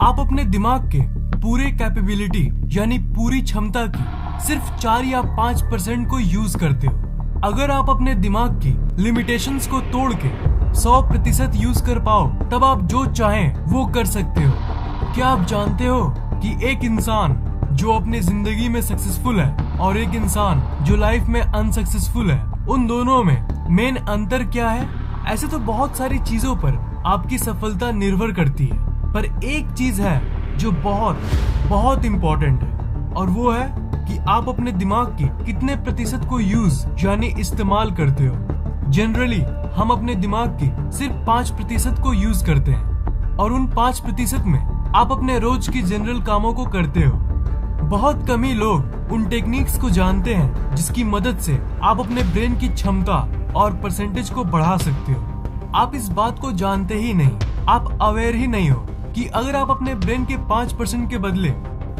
आप अपने दिमाग के पूरे कैपेबिलिटी यानी पूरी क्षमता की सिर्फ 4 या 5% को यूज करते हो। अगर आप अपने दिमाग की लिमिटेशंस को तोड़ के 100% यूज कर पाओ, तब आप जो चाहें वो कर सकते हो। क्या आप जानते हो कि एक इंसान जो अपनी जिंदगी में सक्सेसफुल है और एक इंसान जो लाइफ में अनसक्सेसफुल है, उन दोनों में मेन अंतर क्या है? ऐसे तो बहुत सारी चीजों पर आपकी सफलता निर्भर करती है, पर एक चीज है जो बहुत बहुत इम्पोर्टेंट है, और वो है कि आप अपने दिमाग के कितने प्रतिशत को यूज यानी इस्तेमाल करते हो। जनरली हम अपने दिमाग की सिर्फ 5% को यूज करते हैं, और उन 5% में आप अपने रोज की जनरल कामों को करते हो। बहुत कम ही लोग उन टेक्निक्स को जानते हैं जिसकी मदद से आप अपने ब्रेन की क्षमता और परसेंटेज को बढ़ा सकते हो। आप इस बात को जानते ही नहीं, आप अवेयर ही नहीं हो कि अगर आप अपने ब्रेन के 5% के बदले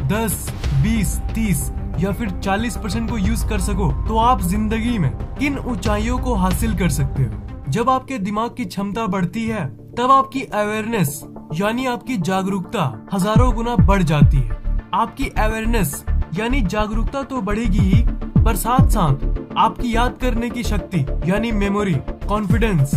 10, 20, 30 या फिर 40% को यूज कर सको, तो आप जिंदगी में किन ऊंचाइयों को हासिल कर सकते हो। जब आपके दिमाग की क्षमता बढ़ती है, तब आपकी अवेयरनेस यानी आपकी जागरूकता हजारों गुना बढ़ जाती है। आपकी अवेयरनेस यानी जागरूकता तो बढ़ेगी ही, पर साथ साथ आपकी याद करने की शक्ति यानी मेमोरी, कॉन्फिडेंस,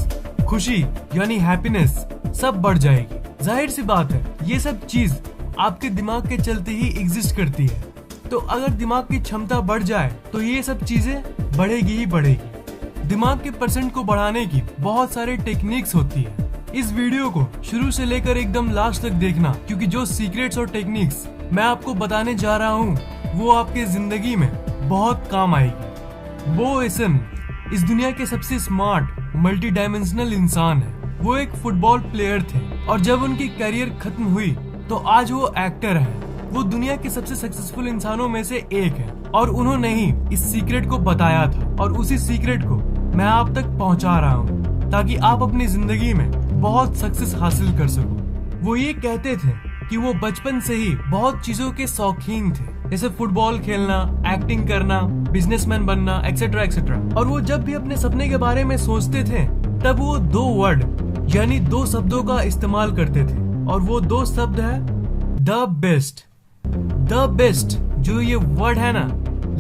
खुशी यानी हैप्पीनेस सब बढ़ जाएगी। जाहिर सी बात है, ये सब चीज आपके दिमाग के चलते ही एग्जिस्ट करती है। तो अगर दिमाग की क्षमता बढ़ जाए तो ये सब चीजें बढ़ेगी ही बढ़ेगी। दिमाग के परसेंट को बढ़ाने की बहुत सारे टेक्निक्स होती है। इस वीडियो को शुरू से लेकर एकदम लास्ट तक देखना, क्योंकि जो सीक्रेट्स और टेक्निक्स मैं आपको बताने जा रहा हूँ वो आपके जिंदगी में बहुत काम आएगी। बो एसन इस दुनिया के सबसे स्मार्ट मल्टी डायमेंशनल इंसान है। वो एक फुटबॉल प्लेयर थे, और जब उनकी करियर खत्म हुई तो आज वो एक्टर है। वो दुनिया के सबसे सक्सेसफुल इंसानों में से एक है, और उन्होंने ही इस सीक्रेट को बताया था, और उसी सीक्रेट को मैं आप तक पहुंचा रहा हूं ताकि आप अपनी जिंदगी में बहुत सक्सेस हासिल कर सको। वो ये कहते थे कि वो बचपन से ही बहुत चीजों के शौकीन थे, जैसे फुटबॉल खेलना, एक्टिंग करना, बिजनेसमैन बनना, एक्सेट्रा एक्सेट्रा। और वो जब भी अपने सपने के बारे में सोचते थे, तब वो 2 वर्ड यानी 2 शब्दों का इस्तेमाल करते थे, और वो 2 शब्द है द बेस्ट। द बेस्ट जो ये वर्ड है ना,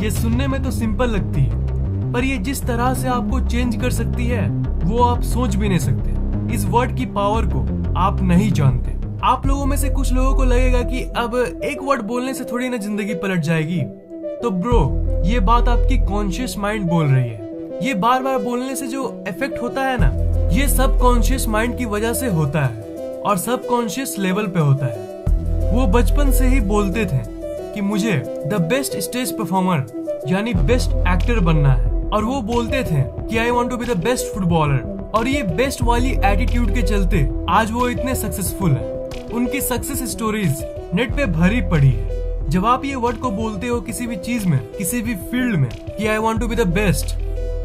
ये सुनने में तो सिंपल लगती है, पर ये जिस तरह से आपको चेंज कर सकती है वो आप सोच भी नहीं सकते। इस वर्ड की पावर को आप नहीं जानते। आप लोगों में से कुछ लोगों को लगेगा कि अब एक वर्ड बोलने से थोड़ी ना जिंदगी पलट जाएगी। तो ब्रो, ये बात आपकी कॉन्शियस माइंड बोल रही है। ये बार बार बोलने से जो इफेक्ट होता है ना, ये सब कॉन्शियस माइंड की वजह से होता है, और सब कॉन्शियस लेवल पे होता है। वो बचपन से ही बोलते थे कि मुझे द बेस्ट स्टेज परफॉर्मर यानी बेस्ट एक्टर बनना है, और वो बोलते थे कि I want to be the best footballer. और ये बेस्ट वाली एटीट्यूड के चलते आज वो इतने सक्सेसफुल है। उनकी सक्सेस स्टोरीज नेट पे भरी पड़ी है। जब आप ये वर्ड को बोलते हो किसी भी चीज में, किसी भी फील्ड में कि I want to be the best,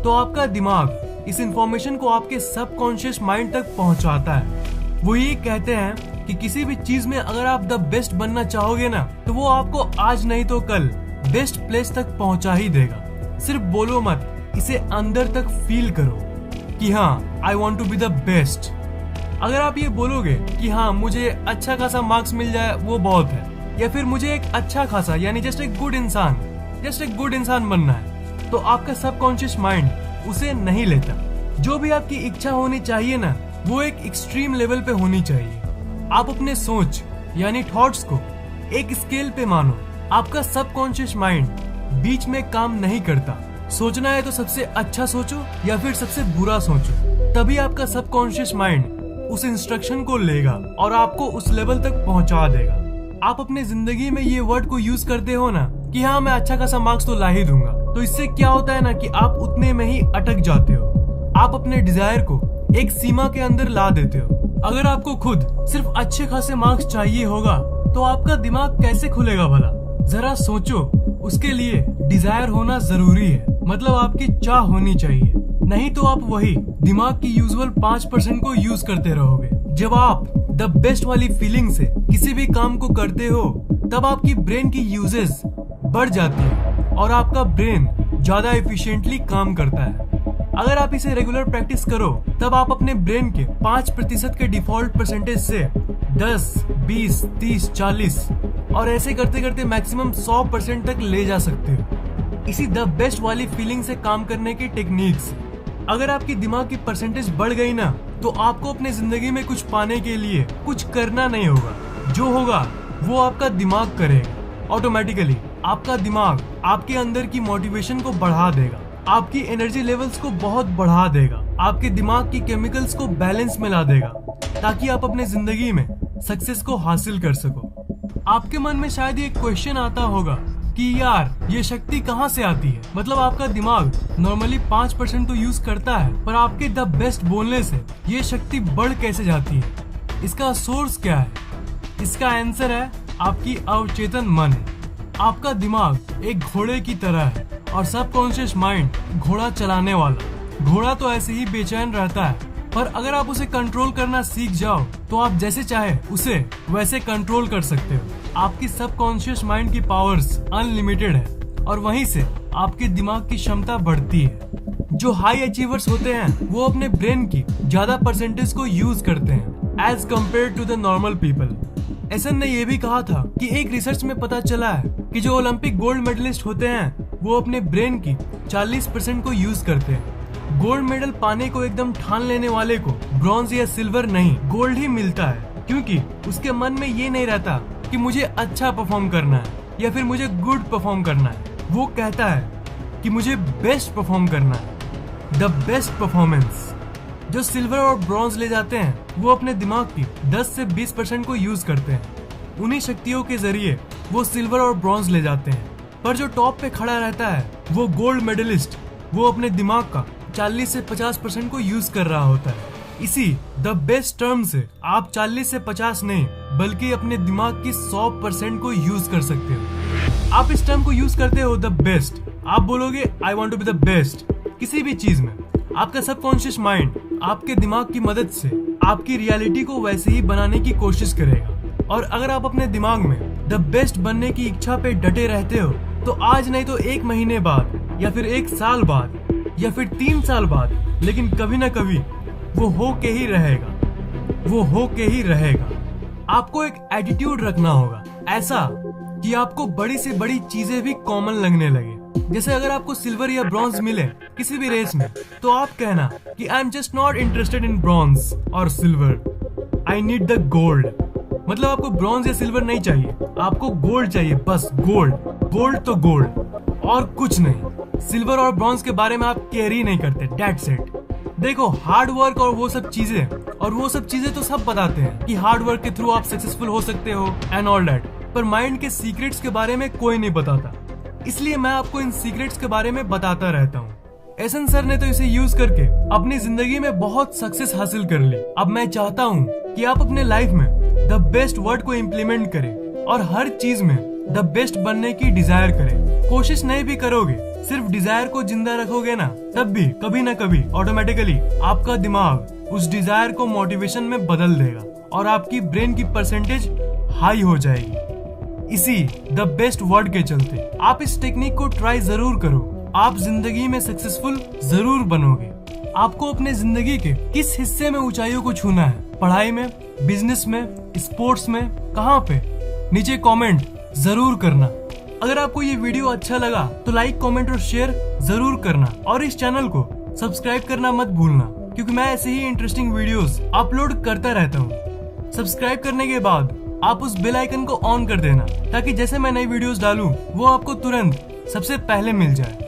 तो आपका दिमाग इस इंफॉर्मेशन को आपके सबकॉन्शियस माइंड तक पहुंचाता है। वो ये कहते हैं कि किसी भी चीज में अगर आप द बेस्ट बनना चाहोगे ना, तो वो आपको आज नहीं तो कल बेस्ट प्लेस तक पहुंचा ही देगा। सिर्फ बोलो मत, इसे अंदर तक फील करो कि हाँ, I want to be the best. अगर आप ये बोलोगे कि हाँ, मुझे अच्छा खासा मार्क्स मिल जाए वो बहुत है, या फिर मुझे एक अच्छा खासा यानी जस्ट एक गुड इंसान बनना है, तो आपका सबकॉन्शियस माइंड उसे नहीं लेता। जो भी आपकी इच्छा होनी चाहिए ना, वो एक एक्सट्रीम लेवल पे होनी चाहिए। आप अपने सोच यानी थॉट्स को एक स्केल पे मानो। आपका सबकॉन्शियस माइंड बीच में काम नहीं करता। सोचना है तो सबसे अच्छा सोचो या फिर सबसे बुरा सोचो, तभी आपका सबकॉन्शियस माइंड उस इंस्ट्रक्शन को लेगा और आपको उस लेवल तक पहुंचा देगा। आप अपने जिंदगी में ये वर्ड को यूज करते हो ना कि हाँ, मैं अच्छा खासा मार्क्स तो ला ही दूंगा, तो इससे क्या होता है ना कि आप उतने में ही अटक जाते हो। आप अपने डिजायर को एक सीमा के अंदर ला देते हो। अगर आपको खुद सिर्फ अच्छे खासे मार्क्स चाहिए होगा, तो आपका दिमाग कैसे खुलेगा भला? जरा सोचो। उसके लिए डिजायर होना जरूरी है, मतलब आपकी चाह होनी चाहिए, नहीं तो आप वही दिमाग की यूजुअल 5% को यूज करते रहोगे। जब आप द बेस्ट वाली फीलिंग से किसी भी काम को करते हो, तब आपकी ब्रेन की यूजेस बढ़ जाती है और आपका ब्रेन ज्यादा एफिशिएंटली काम करता है। अगर आप इसे रेगुलर प्रैक्टिस करो, तब आप अपने ब्रेन के 5% के डिफॉल्ट परसेंटेज से 10, 20, 30, 40 और ऐसे करते करते मैक्सिमम 100% तक ले जा सकते हो। इसी द बेस्ट वाली फीलिंग से काम करने की टेक्निक्स। अगर आपकी दिमाग की परसेंटेज बढ़ गई ना, तो आपको अपने जिंदगी में कुछ पाने के लिए कुछ करना नहीं होगा। जो होगा वो आपका दिमाग करेगा। ऑटोमेटिकली आपका दिमाग आपके अंदर की मोटिवेशन को बढ़ा देगा, आपकी एनर्जी लेवल्स को बहुत बढ़ा देगा, आपके दिमाग की केमिकल्स को बैलेंस में ला देगा, ताकि आप अपने जिंदगी में सक्सेस को हासिल कर सको। आपके मन में शायद ये क्वेश्चन आता होगा कि यार ये शक्ति कहाँ से आती है? मतलब आपका दिमाग नॉर्मली 5% तो यूज करता है, पर आपके द बेस्ट बोलने से ये शक्ति बढ़ कैसे जाती है? इसका सोर्स क्या है? इसका आंसर है आपकी अवचेतन मन। आपका दिमाग एक घोड़े की तरह है और सबकॉन्शियस माइंड घोड़ा चलाने वाला। घोड़ा तो ऐसे ही बेचैन रहता है, पर अगर आप उसे कंट्रोल करना सीख जाओ तो आप जैसे चाहे उसे वैसे कंट्रोल कर सकते हो। आपकी सबकॉन्शियस माइंड की पावर्स अनलिमिटेड है और वहीं से आपके दिमाग की क्षमता बढ़ती है। जो हाई अचीवर्स होते हैं वो अपने ब्रेन की ज्यादा परसेंटेज को यूज करते हैं as compare to the normal people. एसन ने यह भी कहा था कि एक रिसर्च में पता चला है कि जो ओलंपिक गोल्ड मेडलिस्ट होते हैं वो अपने ब्रेन की 40% को यूज करते हैं। गोल्ड मेडल पाने को एकदम ठान लेने वाले को ब्रॉन्ज या सिल्वर नहीं, गोल्ड ही मिलता है, क्योंकि उसके मन में ये नहीं रहता कि मुझे अच्छा परफॉर्म करना है या फिर मुझे गुड परफॉर्म करना है। वो कहता है कि मुझे बेस्ट परफॉर्म करना है, द बेस्ट परफॉर्मेंस। जो सिल्वर और ब्रॉन्ज ले जाते हैं वो अपने दिमाग की 10 से 20% को यूज करते हैं। उन्हीं शक्तियों के जरिए वो सिल्वर और ब्रॉन्ज ले जाते हैं। पर जो टॉप पे खड़ा रहता है वो गोल्ड मेडलिस्ट, वो अपने दिमाग का 40 से 50% को यूज कर रहा होता है। इसी द बेस्ट टर्म से आप 40 से 50 नहीं बल्कि अपने दिमाग की 100% को यूज कर सकते हो। आप इस टर्म को यूज करते हो द बेस्ट। आप बोलोगे I want to be the best किसी भी चीज में। आपका सबकॉन्शियस माइंड आपके दिमाग की मदद से आपकी रियलिटी को वैसे ही बनाने की कोशिश करेगा। और अगर आप अपने दिमाग में द बेस्ट बनने की इच्छा पे डटे रहते हो तो आज नहीं तो 1 महीने बाद या फिर 1 साल बाद या फिर 3 साल बाद, लेकिन कभी ना कभी वो हो के ही रहेगा। वो हो के ही रहेगा। आपको एक एटीट्यूड रखना होगा ऐसा कि आपको बड़ी से बड़ी चीजें भी कॉमन लगने लगे। जैसे अगर आपको सिल्वर या ब्रॉन्ज मिले किसी भी रेस में तो आप कहना कि I am just not interested in bronze और silver, I need the gold. मतलब आपको ब्रॉन्ज या सिल्वर नहीं चाहिए, आपको गोल्ड चाहिए, बस गोल्ड। गोल्ड तो गोल्ड और कुछ नहीं। सिल्वर और ब्रॉन्ज के बारे में आप केयर ही नहीं करते, दैट्स इट। देखो हार्ड वर्क और वो सब चीजें तो सब बताते हैं कि हार्ड वर्क के थ्रू आप सक्सेसफुल हो सकते हो एंड ऑल दैट, पर माइंड के सीक्रेट्स के बारे में कोई नहीं बताता। इसलिए मैं आपको इन सीक्रेट्स के बारे में बताता रहता हूँ। एसन सर ने तो इसे यूज करके अपनी जिंदगी में बहुत सक्सेस हासिल कर ली। अब मैं चाहता हूँ कि आप अपने लाइफ में द बेस्ट वर्ड को इम्प्लीमेंट करें और हर चीज में द बेस्ट बनने की डिजायर करें। कोशिश नहीं भी करोगे, सिर्फ डिजायर को जिंदा रखोगे ना, तब भी कभी ना कभी ऑटोमेटिकली आपका दिमाग उस डिजायर को मोटिवेशन में बदल देगा और आपकी ब्रेन की परसेंटेज हाई हो जाएगी। इसी द बेस्ट वर्ड के चलते आप इस टेक्निक को ट्राई जरूर करो। आप जिंदगी में सक्सेसफुल जरूर बनोगे। आपको अपने जिंदगी के किस हिस्से में ऊंचाइयों को छूना है? पढ़ाई में, बिजनेस में, स्पोर्ट्स में, कहाँ पे? नीचे कमेंट जरूर करना। अगर आपको ये वीडियो अच्छा लगा तो लाइक, कमेंट और शेयर जरूर करना और इस चैनल को सब्सक्राइब करना मत भूलना, क्योंकि मैं ऐसे ही इंटरेस्टिंग वीडियोस अपलोड करता रहता हूँ। सब्सक्राइब करने के बाद आप उस बेल आइकन को ऑन कर देना ताकि जैसे मैं नई वीडियोस डालूं वो आपको तुरंत सबसे पहले मिल जाए।